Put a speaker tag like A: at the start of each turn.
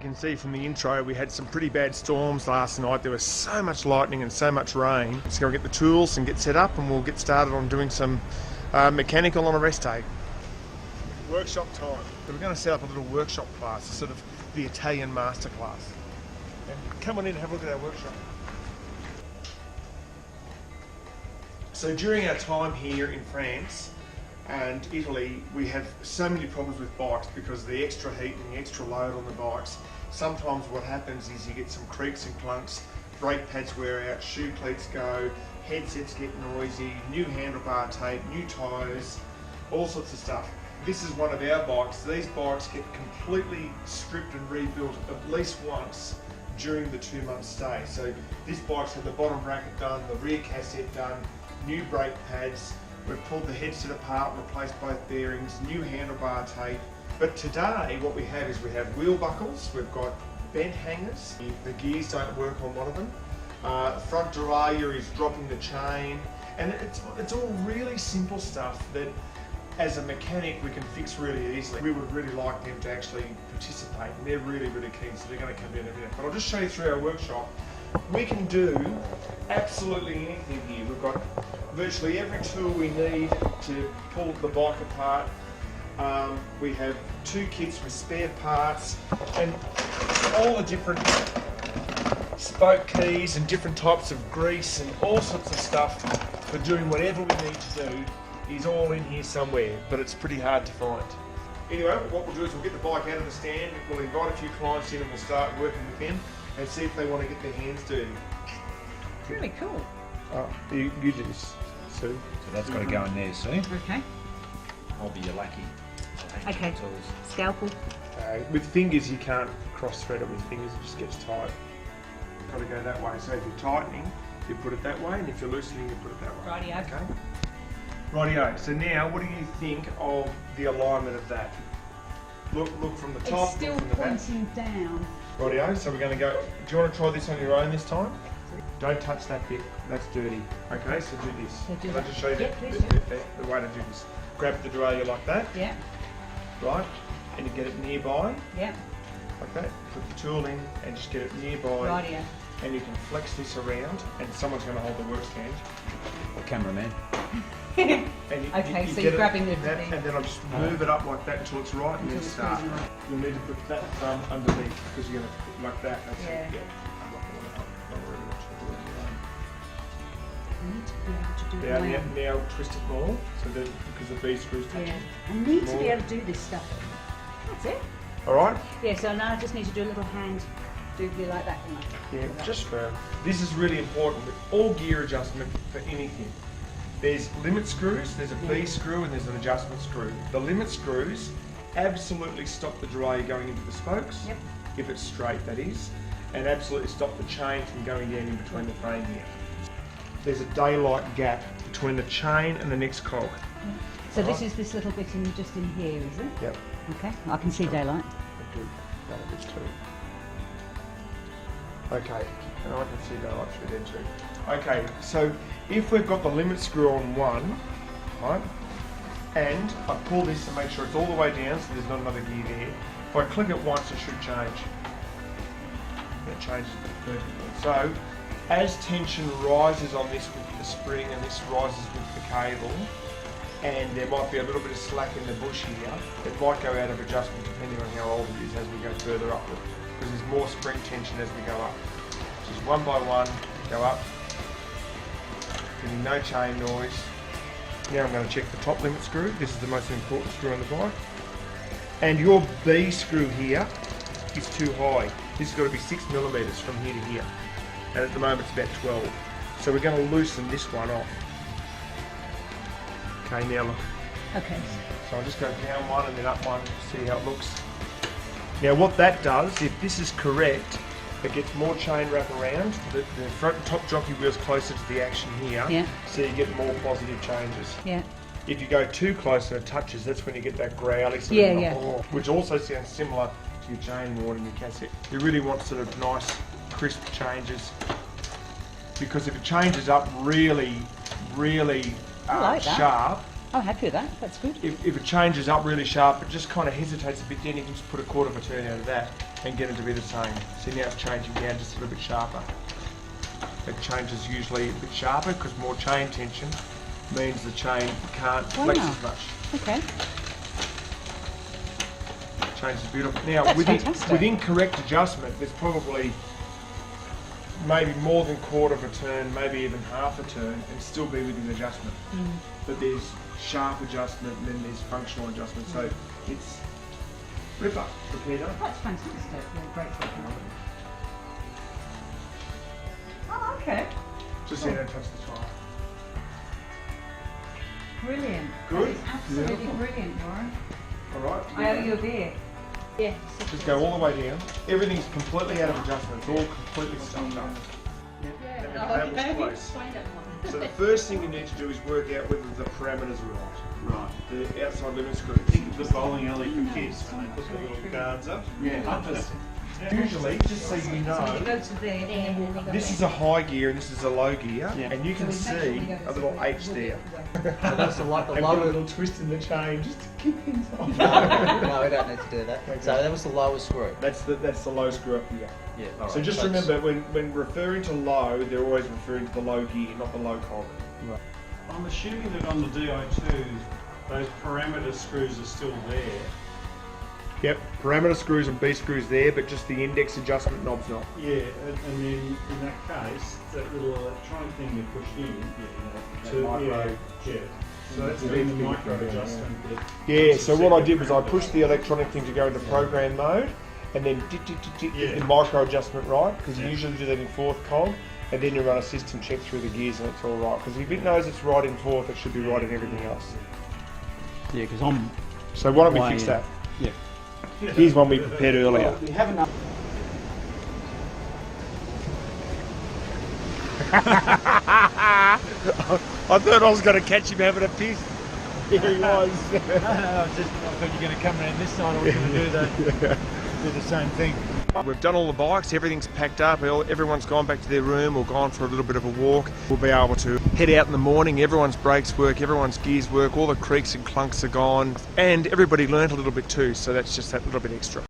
A: can see from the intro, we had some pretty bad storms last night. There was so much lightning and so much rain. Let's go get the tools and get set up, and we'll get started on doing some mechanical on a rest day. Workshop time. So we're going to set up a little workshop class, sort of the Italian master class. And come on in and have a look at our workshop. So during our time here in France and Italy, we have so many problems with bikes because of the extra heat and the extra load on the bikes. Sometimes what happens is you get some creaks and clunks, brake pads wear out, shoe cleats go, headsets get noisy, new handlebar tape, new tyres, all sorts of stuff. This is one of our bikes. These bikes get completely stripped and rebuilt at least once during the 2-month stay. So this bike's had the bottom bracket done, the rear cassette done, new brake pads, we've pulled the headset apart, replaced both bearings, new handlebar tape. But today what we have is we have wheel buckles, we've got bent hangers, the gears don't work on one of them, front derailleur is dropping the chain, and it's all really simple stuff that as a mechanic we can fix really easily. We would really like them to actually participate, and they're really, really keen, so they're going to come down in a minute. But I'll just show you through our workshop. We can do absolutely anything here. We've got virtually every tool we need to pull the bike apart. We have 2 kits with spare parts and all the different spoke keys and different types of grease and all sorts of stuff for doing whatever we need to do is all in here somewhere, but it's pretty hard to find. Anyway, what we'll do is we'll get the bike out of the stand, we'll invite a few clients in and we'll start working with them and see if they want to get their hands dirty.
B: Really cool.
A: Oh, you do this, Sue.
C: So that's got to go in there, Sue.
B: Okay.
C: I'll be your lucky.
B: Okay.
C: Tools.
B: Scalpel.
A: With fingers you can't cross thread it with fingers, it just gets tight. Got to go that way, so if you're tightening, you put it that way, and if you're loosening, you put it that way.
B: Rightio.
A: Okay. Rightio, so now what do you think of the alignment of that? Look from the top,
B: It's still
A: look from the back.
B: pointing down.
A: Rightio, so we're going to go, do you want to try this on your own this time? Don't touch that bit, that's dirty. Okay, so do this.
B: So do
A: Can I
B: that.
A: just show you
B: Yeah, please,
A: the way to do this? Grab the derailleur like that,
B: Yeah.
A: right, and you get it nearby,
B: Yeah.
A: like that. Put the tool in and just get it nearby.
B: Rightio.
A: And you can flex this around, and someone's going to hold the work stand.
C: The cameraman.
A: And
B: Okay, so
A: get
B: you're
A: it
B: grabbing the
A: that, and then I'll just move it up like that until it's right, and then
B: Until it's
A: start.
B: cruising right.
A: You'll need to put that thumb underneath because you're going to put it like that. That's
B: Yeah.
A: it.
B: I need to be able to do
A: Yeah.
B: it
A: Now twist it more, so that because the V screws touch.
B: Yeah. I need to be
A: More.
B: able to do this stuff. That's it.
A: All right.
B: Yeah, so now I just need to do a little hand doobly like that.
A: Yeah, just firm. This is really important with all gear adjustment for anything. There's limit screws, there's a V screw, and there's an adjustment screw. The limit screws absolutely stop the derailleur going into the spokes,
B: Yep.
A: if it's straight that is, and absolutely stop the chain from going down in between the frame here. There's a daylight gap between the chain and the next cog.
B: So this is this little bit in just in here, is it?
A: Yep.
B: Okay, I can see daylight.
A: This too. Okay, and I can see daylight through there too. Okay, so if we've got the limit screw on one, right, and I pull this to make sure it's all the way down so there's not another gear there. If I click it once, it should change. It changes perfectly. So, as tension rises on this with the spring and this rises with the cable, and there might be a little bit of slack in the bush here, it might go out of adjustment depending on how old it is as we go further upward, because there's more spring tension as we go up. Just one by one, go up, getting no chain noise. Now I'm going to check the top limit screw. This is the most important screw on the bike. And your B screw here is too high. This has got to be 6mm from here to here. And at the moment it's about 12. So we're going to loosen this one off. Okay, now look.
B: Okay.
A: So I'll just go down one and then up one to see how it looks. Now what that does, if this is correct, it gets more chain wrap around. The front and top jockey wheel's closer to the action here,
B: Yeah.
A: so you get more positive changes.
B: Yeah.
A: If you go too close and it touches, that's when you get that growly sort
B: Yeah,
A: of
B: yeah.
A: which also sounds similar to your chain ward and your cassette. You really want sort of nice, crisp changes, because if it changes up really
B: I like that.
A: sharp,
B: I'm happy with that. That's good.
A: if it changes up really sharp, it just kind of hesitates a bit, then you can just put a quarter of a turn out of that. and get it to be the same. So now it's changing down just a little bit sharper. It changes usually a bit sharper because more chain tension means the chain can't flex as much.
B: Okay.
A: Changes beautiful. Now
B: That's
A: within,
B: fantastic.
A: within correct adjustment, there's probably maybe more than quarter of a turn, maybe even half a turn, and still be within adjustment. But there's sharp adjustment and then there's functional adjustment. So it's ripper for Peter.
B: That's fantastic. Yeah, great technology. Oh, okay.
A: Just so you don't touch the tyre.
B: Brilliant.
A: Good.
B: That is absolutely
A: Beautiful.
B: brilliant, Warren.
A: Alright.
B: I owe you a beer. Yeah.
A: Just go all the way down. Everything's completely out of adjustment. It's all completely stuffed up. And the cable's close. So the first thing you need to do is work out whether the parameters are right.
D: Right.
A: The outside limit screw.
D: Think of the bowling alley for kids when they put the little guards up.
A: Yeah. Usually, just so you
B: So you
A: know,
B: go to there, and then we'll go
A: this
B: there.
A: is a high gear and this is a low gear,
D: Yeah.
A: and you can see a little H there.
E: So that's like the
A: And put a
E: lower.
A: little twist in the chain just to kick things off.
E: No, we don't need to do that.
A: Okay.
E: So that was the lowest screw.
A: That's the low screw up here.
E: Yeah.
A: So just remember, when referring to low, they're always referring to the low gear, not the low cog.
D: I'm assuming that on the DI2, those parameter screws are still there.
A: Yep, parameter screws and B screws there, but just the index adjustment knob's not.
D: Yeah, and then in that case, that little electronic thing you push in to yeah. So that's been the micro adjustment bit.
A: Yeah, so what I did was I pushed the electronic thing to go into program mode, and then
D: Yeah.
A: the micro adjustment right, because you
D: Yeah.
A: usually do that in fourth cog, and then you run a system check through the gears and it's all right. Because if it knows it's right in fourth, it should be right in everything else.
F: Yeah, because I'm.
A: So why don't we
F: Why,
A: fix that?
F: Yeah.
A: Here's one we prepared earlier.
F: We have enough.
A: I thought I was going to catch him having a piss. Here he was.
C: I thought you were going to come around this side. I was going to do the same thing.
A: We've done all the bikes, everything's packed up, everyone's gone back to their room or gone for a little bit of a walk. We'll be able to head out in the morning, everyone's brakes work, everyone's gears work, all the creaks and clunks are gone, and everybody learnt a little bit too, so that's just that little bit extra.